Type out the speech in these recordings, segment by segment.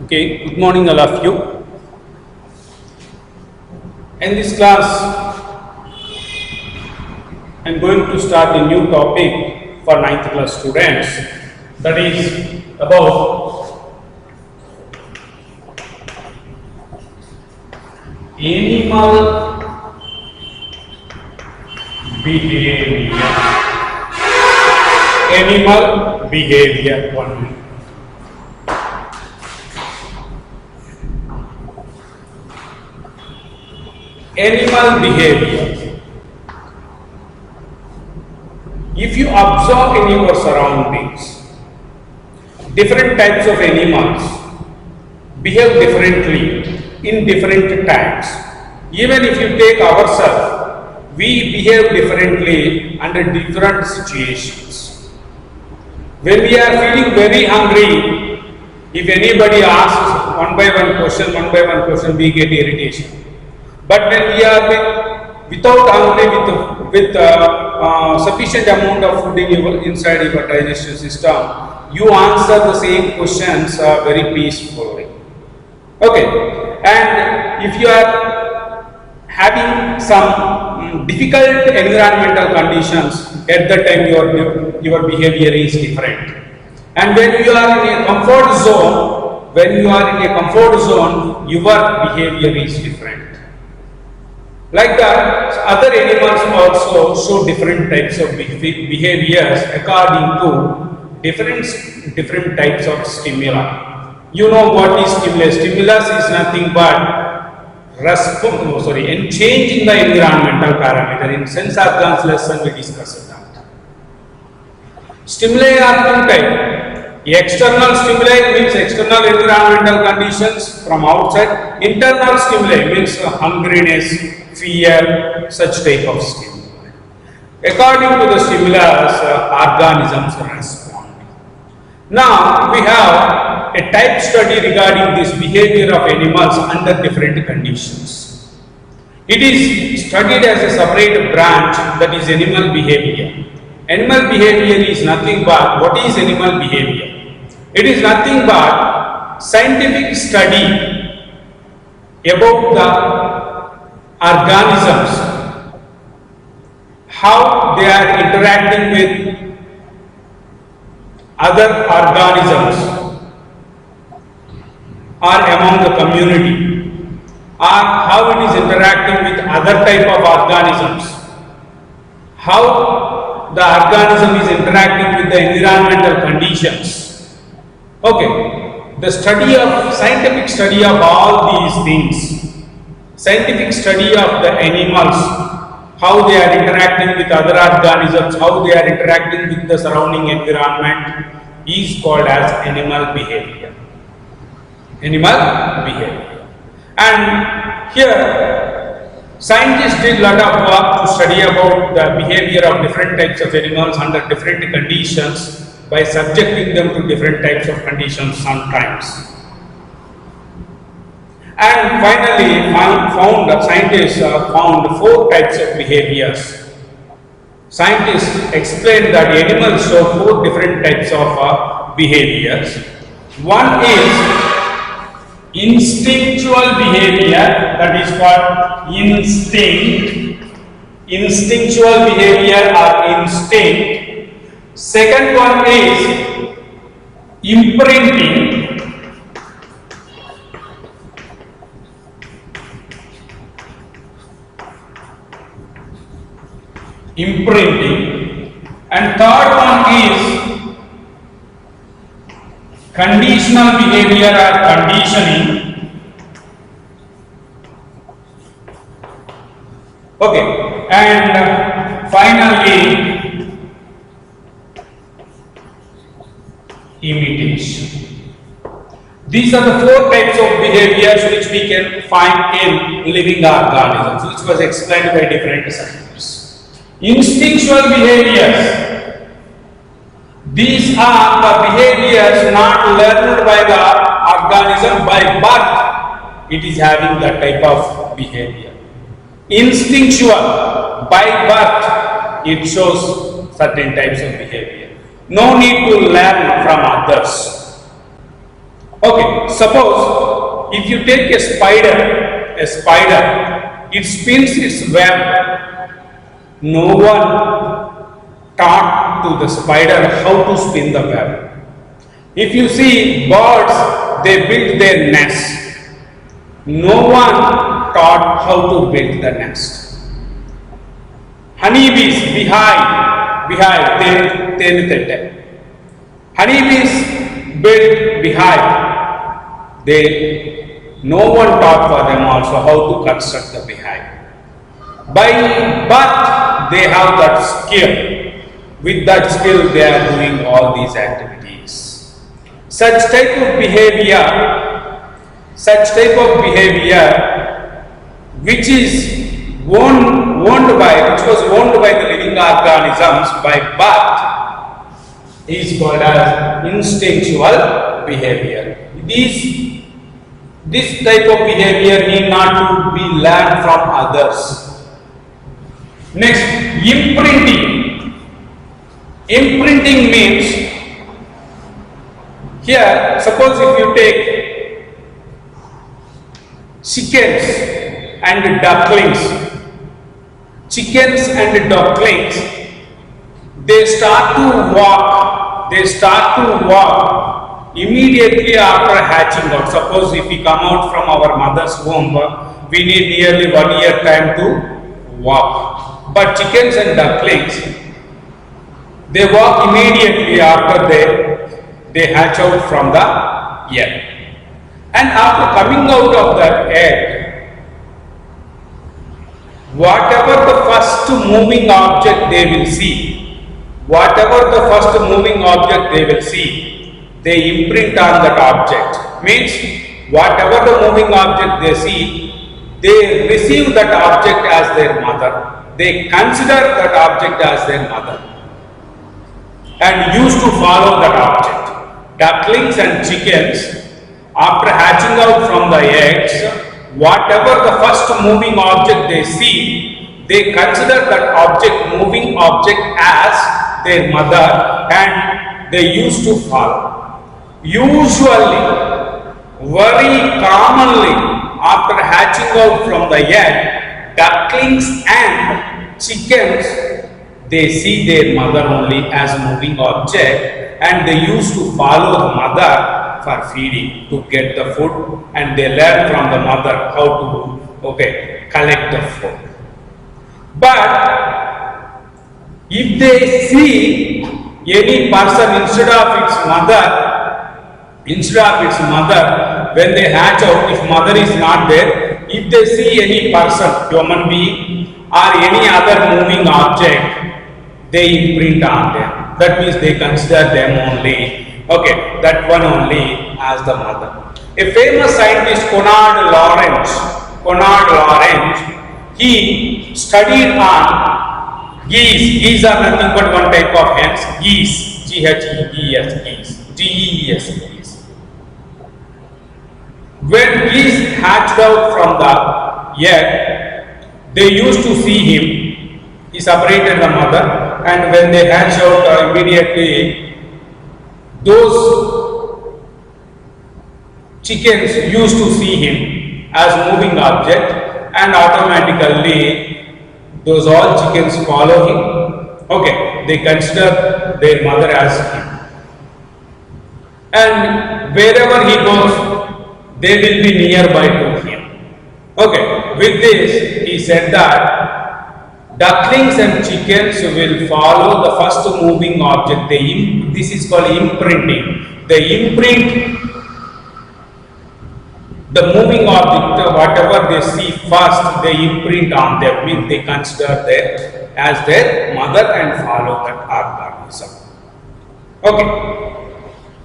Okay, good morning all of you. In this class, I am going to start a new topic for 9th class students, that is about animal behavior. Animal behavior only. Animal behavior. If you observe in your surroundings, different types of animals behave differently in different times. Even if you take ourselves, we behave differently under different situations. When we are feeling very hungry, if anybody asks one by one question, we get irritation. But when we are without hungry, with sufficient amount of food inside your digestive system, you answer the same questions very peacefully. Okay, and if you are having some difficult environmental conditions, at that time your behavior is different. And when you are in a comfort zone, your behavior is different. Like that, other animals also show different types of behaviors according to different types of stimuli. You know what is stimulus? Stimulus is nothing but and change in the environmental parameter. In sense organs lesson we discussed that. Stimuli are two types. External stimuli means external environmental conditions from outside. Internal stimuli means hungriness, fear, such type of stimuli. According to the stimulus, organisms respond. Now we have a type study regarding this behavior of animals under different conditions. It is studied as a separate branch, that is animal behavior. Animal behavior is nothing but, what is animal behavior? It is nothing but scientific study about the organisms, how they are interacting with other organisms or among the community, or how it is interacting with other type of organisms, how the organism is interacting with the environmental conditions. Okay, the scientific study of all these things, scientific study of the animals, how they are interacting with other organisms, how they are interacting with the surrounding environment, is called as animal behavior. Animal behavior. And here, scientists did a lot of work to study about the behavior of different types of animals under different conditions, by subjecting them to different types of conditions sometimes. And finally, scientists found 4 types of behaviors. Scientists explained that animals show 4 different types of behaviors. One is instinctual behavior, that is called instinct. Instinctual behavior or instinct. Second one is imprinting. And third one is conditional behavior or conditioning. Okay, and finally imitation. These are the 4 types of behaviors which we can find in living organisms, which was explained by different scientists. Instinctual behaviors. These are the behaviors not learned by the organism by birth. It is having that type of behavior. Instinctual, by birth, it shows certain types of behavior. No need to learn from others. Okay, suppose if you take a spider, it spins its web. No one taught to the spider how to spin the web. If you see birds, they build their nest. No one taught how to build the nest. Honeybees, honeybees build beehive. No one taught for them also how to construct the beehive. But they have that skill. With that skill, they are doing all these activities. Such type of behavior, which was owned by the living organisms by birth, is called as instinctual behavior. This type of behavior need not to be learned from others. Next, imprinting. Imprinting means, here suppose if you take chickens and ducklings, they start to walk immediately after hatching out. Suppose if we come out from our mother's womb, we need nearly 1 year time to walk. But chickens and ducklings, they walk immediately after they hatch out from the egg. And after coming out of that egg, whatever the first moving object they will see, they imprint on that object. Means, whatever the moving object they see, they receive that object as their mother. They consider that object as their mother and used to follow that object. Ducklings and chickens, after hatching out from the eggs, whatever the first moving object they see, they consider that moving object as their mother and they used to follow. Usually, very commonly, after hatching out from the egg, ducklings and chickens, they see their mother only as moving object and they used to follow the mother for feeding to get the food, and they learn from the mother how to collect the food. But if they see any person instead of its mother, when they hatch out, if mother is not there, if they see any person, human being or any other moving object, they imprint on them. That means they consider them only, that one only as the mother. A famous scientist, Konrad Lorenz, he studied on geese. Geese are nothing but one type of hens. Geese, geese. When geese hatched out from the egg, they used to see him. He separated the mother, and when they hatch out, immediately those chickens used to see him as moving object, and automatically those all chickens follow him. They consider their mother as him, and wherever he goes, they will be nearby to him. With this, he said that ducklings and chickens will follow the first moving object. This is called imprinting. They imprint the moving object, whatever they see first, they imprint on them, means they consider them as their mother and follow that organism.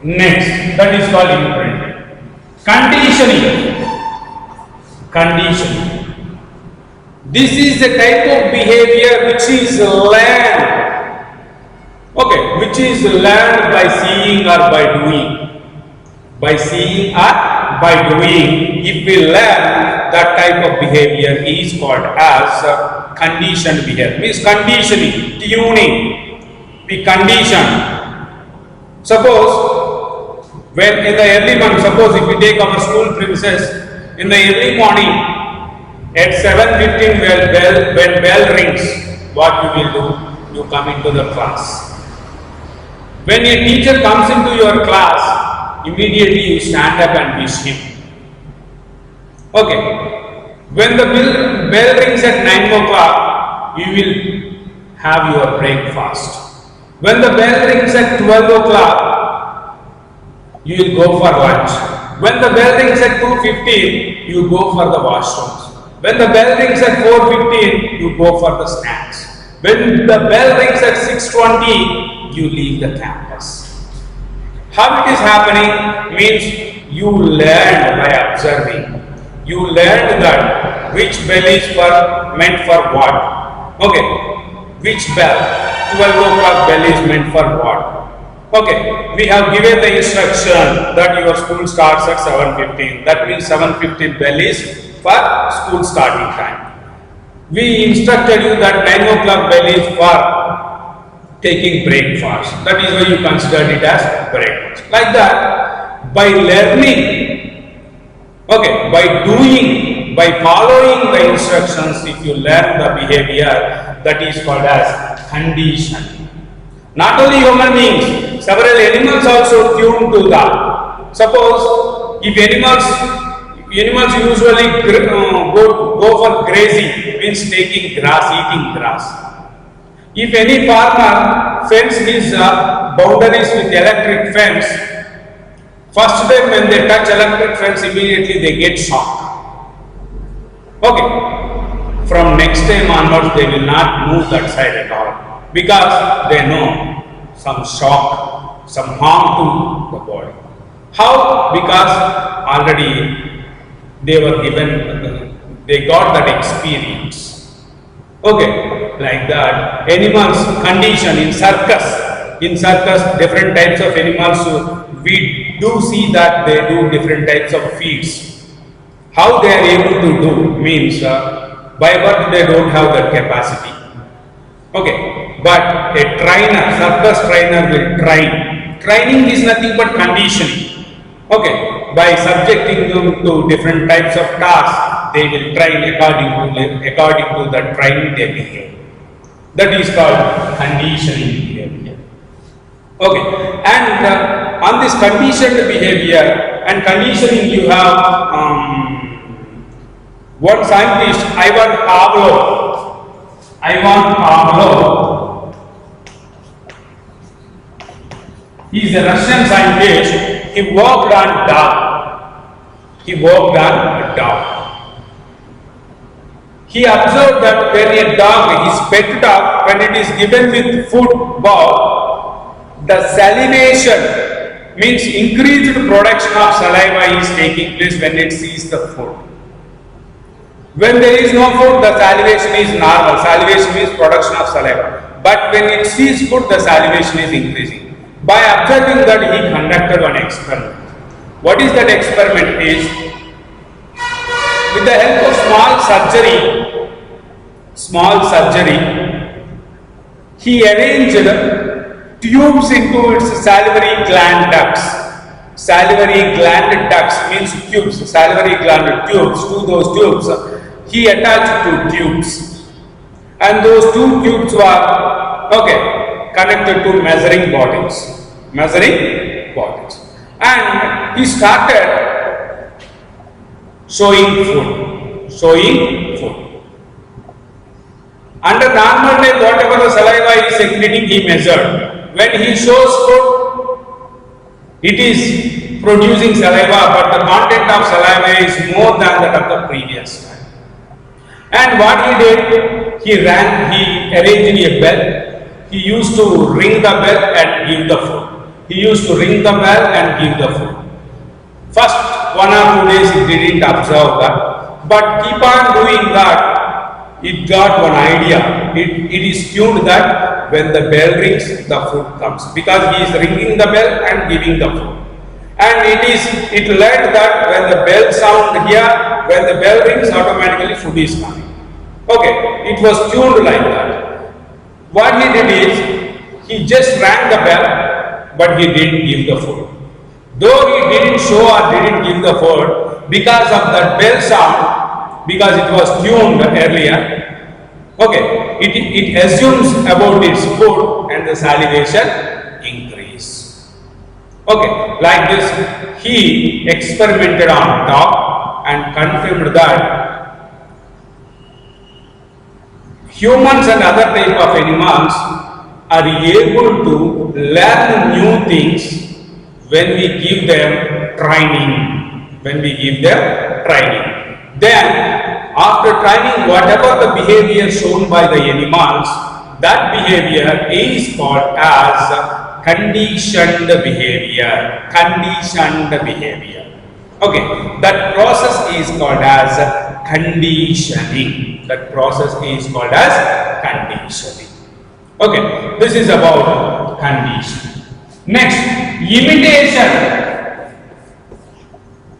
Next, that is called imprinting. Conditioning. This is the type of behavior which is learned. Which is learned by seeing or by doing. By seeing or by doing, if we learn that type of behavior, is called as conditioned behavior. Means conditioning, tuning. We condition. Suppose When in the early morning, suppose if we take our school premises, in the early morning at 7:15 when bell rings, what you will do? You come into the class. When a teacher comes into your class, immediately you stand up and wish him. Okay. When the bell rings at 9 o'clock, you will have your breakfast. When the bell rings at 12 o'clock, you will go for lunch. When the bell rings at 2:15, you go for the washrooms. When the bell rings at 4:15, you go for the snacks. When the bell rings at 6:20, you leave the campus. How it is happening means you learned by observing. You learned that which bell is meant for what. Okay, which bell? 12 o'clock bell is meant for what? Okay, we have given the instruction that your school starts at 7:15. That means 7:15 bell is for school starting time. We instructed you that 9 o'clock bell is for taking breakfast. That is why you considered it as breakfast. Like that, by learning, okay, by doing, by following the instructions, if you learn the behavior, that is called as conditioning. Not only human beings, several animals also tune to that. Suppose if animals usually go for grazing, means taking grass, eating grass. If any farmer fence his boundaries with electric fence, first time when they touch electric fence, immediately they get shocked. Okay, from next time onwards they will not move that side at all, because they know some shock, some harm to the body. How? Because already they were given, they got that experience. Okay, like that. Animals condition in circus, different types of animals, we do see that they do different types of feats. How they are able to do means by birth they don't have that capacity. Okay, but a trainer, circus trainer will train. Training is nothing but conditioning. Okay, by subjecting them to different types of tasks, they will train according to the training they behave. That is called conditioning behavior. Okay, and on this conditioned behavior and conditioning, you have one scientist, Ivan Pavlov. He is a Russian scientist. He worked on dog. He observed that when a dog, his pet dog, when it is given with food bowl, the salivation means increased production of saliva is taking place when it sees the food. When there is no food, the salivation is normal. Salivation means production of saliva. But when it sees food, the salivation is increasing. By observing that, he conducted an experiment. What is that experiment is, with the help of small surgery, he arranged tubes into its salivary gland ducts. Salivary gland ducts means tubes, salivary gland tubes. To those tubes, he attached two tubes, and those two tubes were connected to measuring bodies. And he started showing food. Under normal time, whatever the saliva is secreting, he measured. When he shows food, it is producing saliva, but the content of saliva is more than that of the previous time. And what he did, he arranged a bell. He used to ring the bell and give the food. First 1 or 2 days he didn't observe that, but keep on doing that, it got one idea. It is tuned that when the bell rings, the food comes, because he is ringing the bell and giving the food. And it learned that when the bell sound here, when the bell rings, automatically food is coming. Okay, it was tuned like that. What he did is, he just rang the bell, but he didn't give the food. Though he didn't show or didn't give the food, because of that bell sound, because it was tuned earlier, okay, it assumes about its food and the salivation increase. Okay, like this, he experimented on dog and confirmed that humans and other type of animals are able to learn new things when we give them training. When we give them training. Then, after training, whatever the behavior shown by the animals, that behavior is called as conditioned behavior. Conditioned behavior. Okay, that process is called as conditioning. That process is called as conditioning. Okay, this is about conditioning. Next, imitation.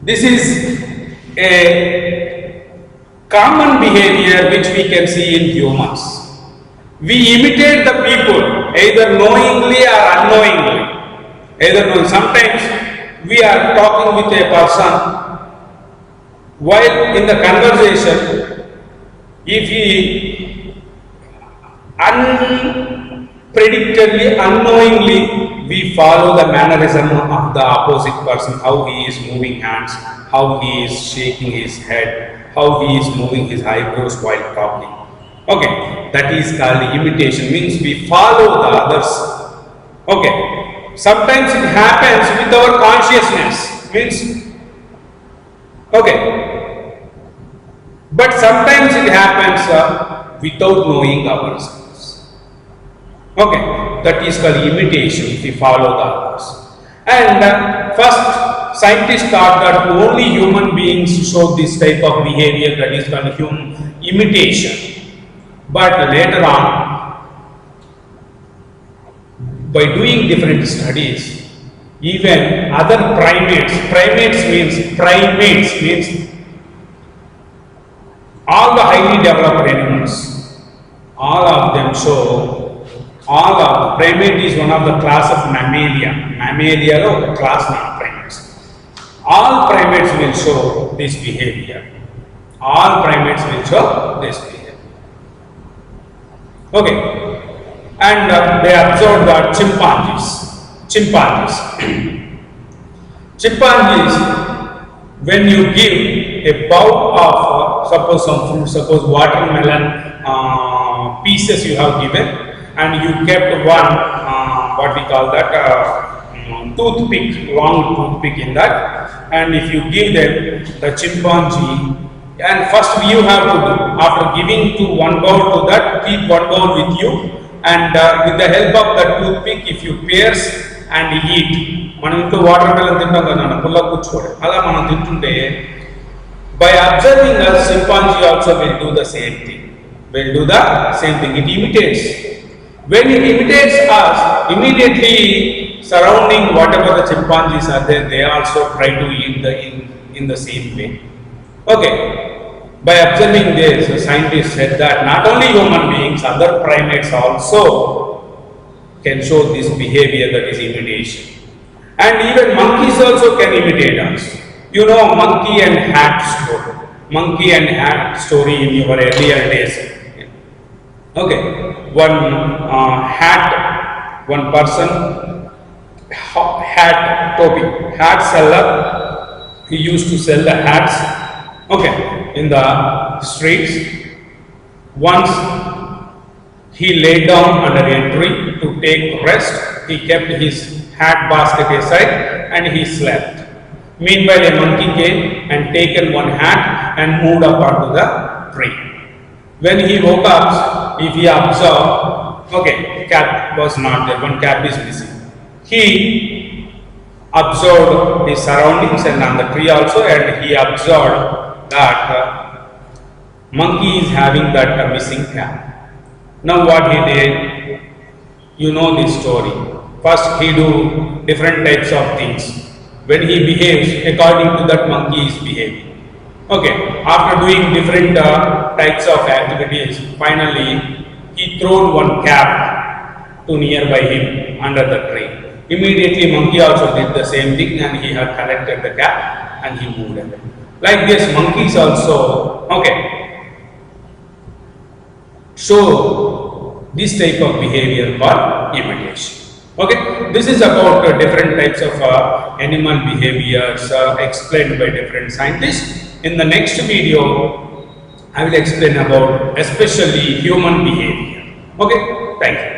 This is a common behavior which we can see in humans. We imitate the people either knowingly or unknowingly. Sometimes we are talking with a person while in the conversation, if he unpredictably, unknowingly, we follow the mannerism of the opposite person, how he is moving hands, how he is shaking his head, how he is moving his eyebrows while talking. Okay, that is called imitation, means we follow the others. Okay, sometimes it happens with our consciousness, means, okay, but sometimes it happens without knowing ourselves. Okay, that is called imitation if we follow the others. And first, scientists thought that only human beings show this type of behavior, that is called human imitation. But later on, by doing different studies, even other primates means all the highly developed animals, all of them show. All of primate is one of the class of mammalia. Mammalia or class of primates. All primates will show this behavior. All primates will show this behavior. Okay, and they observed that chimpanzees, when you give a bowl of suppose some fruit, suppose watermelon pieces you have given, and you kept one, what we call that, toothpick, long toothpick in that, and if you give them the chimpanzee, and first you have to do, after giving to one bowl to that, keep one bowl with you, and with the help of the toothpick, if you pierce and eat, మనం ఇంట్లో water melon తింటాం కదా పుల్ల కూర్చోడు అలా మనం తింటుంటే, by observing us, chimpanzee also will do the same thing. It imitates. When it imitates us, immediately surrounding whatever the chimpanzees are there, they also try to eat in the same way. Okay, by observing this, the scientists said that not only human beings, other primates also can show this behavior, that is imitation. And even monkeys also can imitate us. You know monkey and hat story in your earlier days. Okay, one person hat seller, he used to sell the hats, okay, in the streets. Once he lay down under a tree to take rest, he kept his hat basket aside and he slept. Meanwhile, a monkey came and taken one hat and moved up onto the tree. When he woke up, if he observed, okay, cap was not there, one cap is missing. He observed his surroundings and on the tree also, and he observed that monkey is having that missing cap. Now what he did, you know this story. First he do different types of things. When he behaves according to that monkey is behaving. Okay, after doing different types of activities, finally he thrown one cap to nearby him under the tree. Immediately monkey also did the same thing and he had collected the cap and he moved away. Like this, monkeys also, okay, show this type of behavior called imitation. Okay, this is about different types of animal behaviors explained by different scientists. In the next video, I will explain about especially human behavior. Okay, thank you.